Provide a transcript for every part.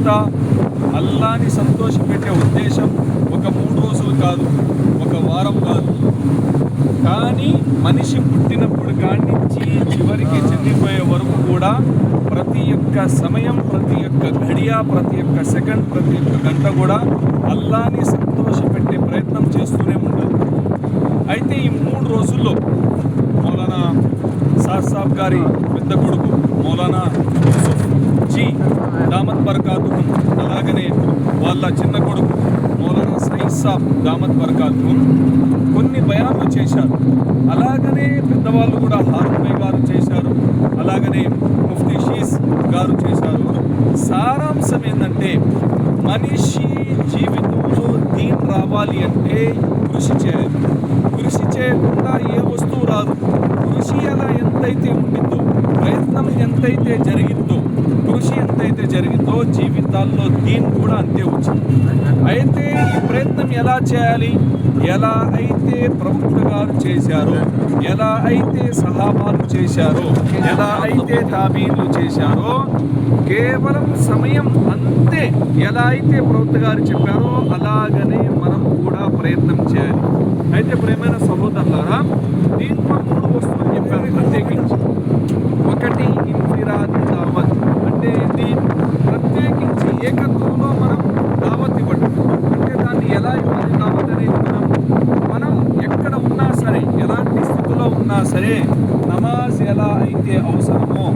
ఎంత? అల్లాని సంతోషపెట్టే ఉద్దేశం ఒక 3 రోజులు కాదు, ఒక వారం కాదు, కానీ మనిషి పుట్టినప్పుడు కాడి నుంచి చివరికి చనిపోయే వరకు కూడా ప్రతి ఒక్క సమయం, ప్రతి ఒక్క ఘడియ, ప్రతి ఒక్క సెకండ్, ప్రతి ఒక్క గంట కూడా అల్లాని సంతోషపెట్టే ప్రయత్నం చేస్తూనే ఉంటుంది. అయితే ఈ 3 రోజుల్లో మౌలానా సాద్ సాబ్ గారి పెద్ద కొడుకు మౌలానా యూసుఫ్ జీ దామత్ బర్కాతుహుం, అలాగనే వాళ్ళ చిన్న కొడుకు మౌలానా సయీద్ సాబ్ దామత్ బర్కాతుహుం కొన్ని బయాన్లు చేశారు. అలాగనే పెద్దవాళ్ళు కూడా హారూన్ భాయ్ గారు చేశారు, అలాగనే ముఫ్తీ షీస్ గారు చేశారు. సారాంశం ఏంటంటే మనిషి జీవితంలో దీన్ రావాలి అంటే కృషి చేయాలి. కృషి చేయకుండా ఏ వస్తువు రాదు. కృషి ఎలా ఎంతైతే ఉండిందో, ప్రయత్నం ఎంతైతే జరిగిందో, కృషి ఎంతైతే జరిగిందో జీవితాల్లో దీన్ కూడా అంతే వచ్చింది. అయితే ఈ ప్రయత్నం ఎలా చేయాలి? ఎలా అయితే ప్రవక్త గారు చేశారో, ఎలా అయితే సహాబాలు చేశారో, ఎలా అయితే తాబీన్లు చేశారో, కేవలం సమయం అంతే. ఎలా అయితే ప్రవక్త గారు చెప్పారో అలాగనే మనం కూడా ప్రయత్నం చేయాలి. అయితే ప్రియమైన సహోదరులారా, దీంట్లో 3 వస్తువులు చెప్పారు ప్రత్యేకించి. ఒకటి ఇన్ఫిరాద్ దావత్, అంటే ఏంటి? ప్రత్యేకించి ఏకత్వంలో మనం దావత్ ఇవ్వడం. అంటే దాన్ని ఎలా ఇవ్వాలి దావత్ అనేది? మనం ఎక్కడ ఉన్నా సరే, ఎలాంటి స్థితిలో ఉన్నా సరే, నమాజ్ ఎలా అయితే అవసరమో,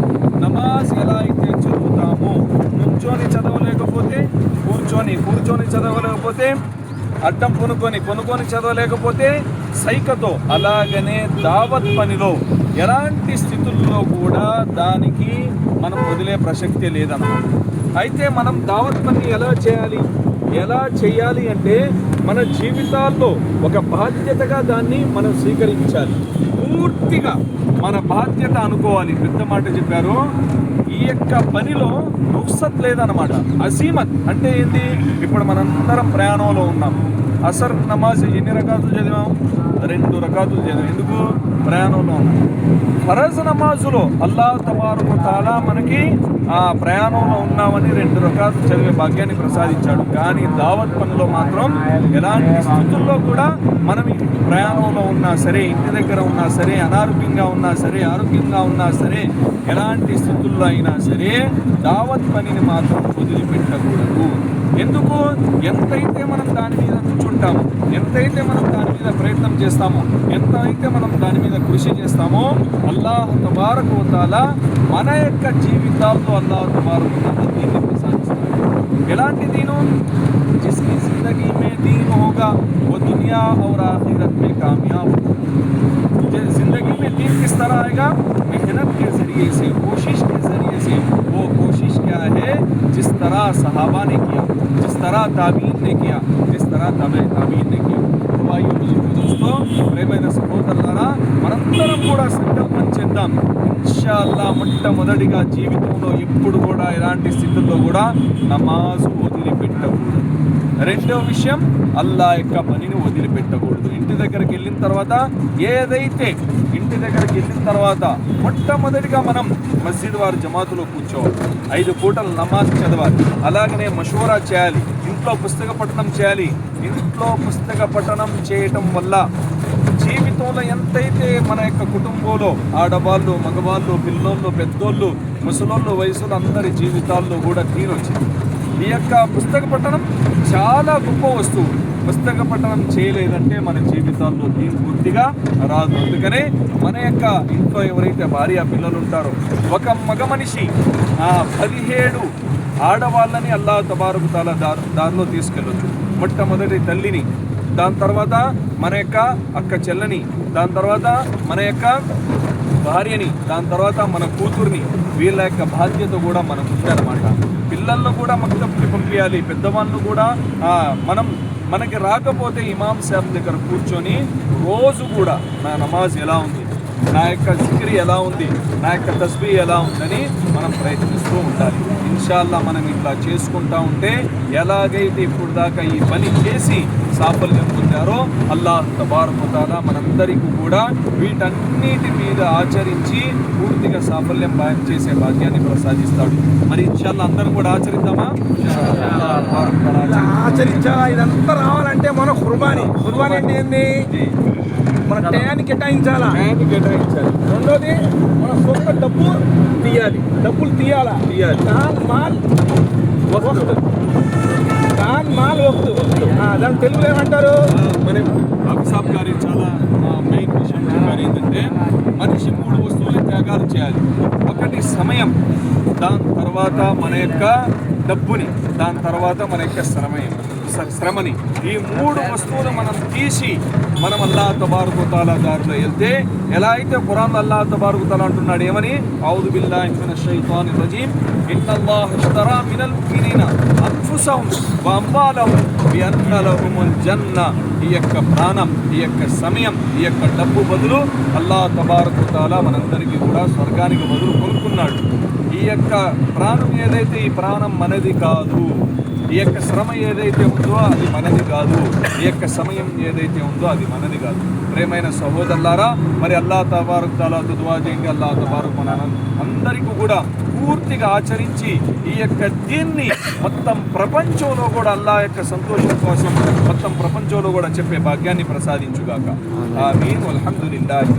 నమాజ్ ఎలా అయితే చదువుతామో, నుంచొని చదవలేకపోతే కూర్చొని చదవలేకపోతే అడ్డం కొనుక్కొని చదవలేకపోతే సైకతో, అలాగనే దావత్ పనిలో ఎలాంటి స్థితుల్లో కూడా దానికి మనం వదిలే ప్రసక్తే లేదన్నమాట. అయితే మనం దావత్ పని ఎలా చేయాలి అంటే మన జీవితాల్లో ఒక బాధ్యతగా దాన్ని మనం స్వీకరించాలి. పూర్తిగా మన బాధ్యత అనుకోవాలి. పెద్ద మాట చెప్పారు, ఈ యొక్క పనిలో రుఖ్సత్ లేదన్నమాట. అజీమత్ అంటే ఏంటి? ఇప్పుడు మనందరం ప్రయాణంలో ఉన్నాం. అసర్ నమాజ్ ఎన్ని రకాతులు చదివాం? 2 రకాతులు చదివాం. ఎందుకు? ప్రయాణంలో ఉన్నాం. ఫరజ్ నమాజులో అల్లాహ్ తబారక తఆలా మనకి ఆ ప్రయాణంలో ఉన్నామని 2 రకాతులు చదివే భాగ్యాన్ని ప్రసాదించాడు. కానీ దావత్ పనిలో మాత్రం ఎలాంటి స్థితుల్లో కూడా మనం ప్రయాణంలో ఉన్నా సరే, ఇంటి దగ్గర ఉన్నా సరే, అనారోగ్యంగా ఉన్నా సరే, ఆరోగ్యంగా ఉన్నా సరే, ఎలాంటి స్థితుల్లో అయినా సరే దావత్ పనిని మాత్రం వదిలిపెట్టకూడదు. ఎందుకు? ఎంతైతే మనం దాని మీద కూర్చుంటామో, ఎంతైతే మనం దాని మీద ప్రయత్నం చేస్తామో, ఎంతైతే మనం దాని మీద కృషి చేస్తామో, అల్లాహ్ తబారక వ తఆలా మన యొక్క జీవితాల్లో అల్లాహ్ తబారక వ తఆలా దీన్ని ప్రసాదిస్తాడు. ఎలాంటి దీను? జిస్కి జిందగీ మే దీన్ హోగా वो दुनिया और आखिरत में कामयाब होगा. जिंदगी में दीन किस तरह आएगा? मेहनत के ज़रिए से, कोशिश के ज़रिए से. वो कोशिश क्या है? जिस तरह सहाबा ने किया, जिस तरह ताबीन ने किया, जिस तरह ताबीन ने किया. दोस्तों, ప్రియమైన సహోదరులారా, మనందరం కూడా సంకల్పం చేద్దాం. ఇన్షాల్లా మొట్టమొదటిగా జీవితంలో ఎప్పుడు కూడా ఎలాంటి స్థితుల్లో కూడా నమాజు వదిలిపెట్టకూడదు. రెండవ విషయం, అల్లా యొక్క పనిని వదిలిపెట్టకూడదు. ఇంటి దగ్గరికి వెళ్ళిన తర్వాత మొట్టమొదటిగా మనం మస్జిద్ వారి జమాతులో కూర్చోవాలి. 5 పూటలు నమాజ్ చదవాలి. అలాగనే మషూరా చేయాలి. ఇంట్లో పుస్తక పఠనం చేయాలి. ఇంట్లో పుస్తక పఠనం చేయటం వల్ల జీవితంలో ఎంతైతే మన యొక్క కుటుంబంలో ఆడవాళ్ళు, మగవాళ్ళు, పిల్లోళ్ళు, పెద్దోళ్ళు, ముసలోళ్ళు, వయసులు అందరి జీవితాల్లో కూడా దీని వచ్చింది. ఈ యొక్క పుస్తక పఠనం చాలా గొప్ప వస్తువు. పుస్తక పఠనం చేయలేదంటే మన జీవితాల్లో దీని పూర్తిగా రాదు. అందుకనే మన యొక్క ఇంట్లో ఎవరైతే భార్య పిల్లలు ఉంటారో, ఒక మగ మనిషి 17 ఆడవాళ్ళని అల్లాహ్ తబారక తఆలా దారిలో తీసుకెళ్ళొచ్చు. మొట్టమొదటి తల్లిని, దాని తర్వాత మన యొక్క అక్క చెల్లని, దాని తర్వాత మన యొక్క భార్యని, దాని తర్వాత మన కూతుర్ని. వీళ్ళ యొక్క బాధ్యత కూడా మనకు ఉందన్నమాట. పిల్లలను కూడా మక్తబ్కి పంపించాలి. పెద్దవాళ్ళు కూడా మనకి రాకపోతే ఇమాం సాబ్ దగ్గర కూర్చొని రోజు కూడా నా నమాజ్ ఎలా ఉంది, నా యొక్క జిక్రీ ఎలా ఉంది, నా యొక్క తస్బీహ్ ఎలా ఉందని మనం ప్రయత్నిస్తూ ఉండాలి. ఇన్షాల్లా మనం ఇట్లా చేసుకుంటూ ఉంటే, ఎలాగైతే ఇప్పుడు దాకా ఈ పని చేసి సాఫల్యం పొందారో అల్లాహ్ తబారక వ తఆలా మనందరికీ కూడా వీటన్నిటి మీద ఆచరించి పూర్తిగా సాఫల్యం చేసే భాగ్యాన్ని ప్రసాదిస్తాడు. మరి ఇన్షాల్లా అందరం కూడా ఆచరిద్దామా? ఆచరించాలా? ఇదంతా రావాలంటే మన కుర్బానీ అంటే ఏంది? మన టయాన్ని కేటాయించాలా. రెండోది మన సొంత డబ్బులు తీయాలా. మాల్ వక్తు దాని తెలుగులో ఏమంటారు? మరి అబ్సాబ్ గారు చాలా మెయిన్ విషయం చెప్పారు ఏంటంటే మనిషి 3 వస్తువులు త్యాగాలు చేయాలి. ఒకటి సమయం, దాని తర్వాత మన యొక్క డబ్బుని, దాని తర్వాత మన యొక్క శ్రమని. ఈ 3 వస్తువులు మనం తీసి మనం అల్లాహ్ తబారక వ తఆలా దారిలో వెళ్తే, ఎలా అయితే ఖురాన్ అల్లాహ్ తబారక వ తఆలా అంటున్నాడు ఏమని? ఔదు బిల్లాహి మినష్ షైతానిర్ రజీమ్ ఇన్నల్లాహ ఇష్తరా మినల్ ముమినీన అన్ఫుసహుం వ అమ్వాలహుం బిఅన్న లహుముల్ జన్న. ఈ యొక్క ప్రాణం, ఈ యొక్క సమయం, ఈ యొక్క డబ్బు బదులు అల్లాహ్ తబారక వ తఆలా మనందరికీ కూడా స్వర్గానికి బదులు కొనుక్కున్నాడు. ఈ యొక్క ప్రాణం ఏదైతే, ఈ ప్రాణం మనది కాదు. ఈ యొక్క శ్రమ ఏదైతే ఉందో అది మనది కాదు. ఈ యొక్క సమయం ఏదైతే ఉందో అది మనది కాదు. ప్రేమైన సహోదరులారా, మరి అల్లాహ్ తబారక వ తఆలాతో దుఆ చేయండి. అల్లాహ్ తబారక మన అందరికీ కూడా పూర్తిగా ఆచరించి ఈ యొక్క దీన్ని మొత్తం ప్రపంచంలో కూడా అల్లాహ్ యొక్క సంతోషం కోసం మొత్తం ప్రపంచంలో కూడా చెప్పే భాగ్యాన్ని ప్రసాదించుగాక. ఆమీన్. అల్హమ్దులిల్లాహి.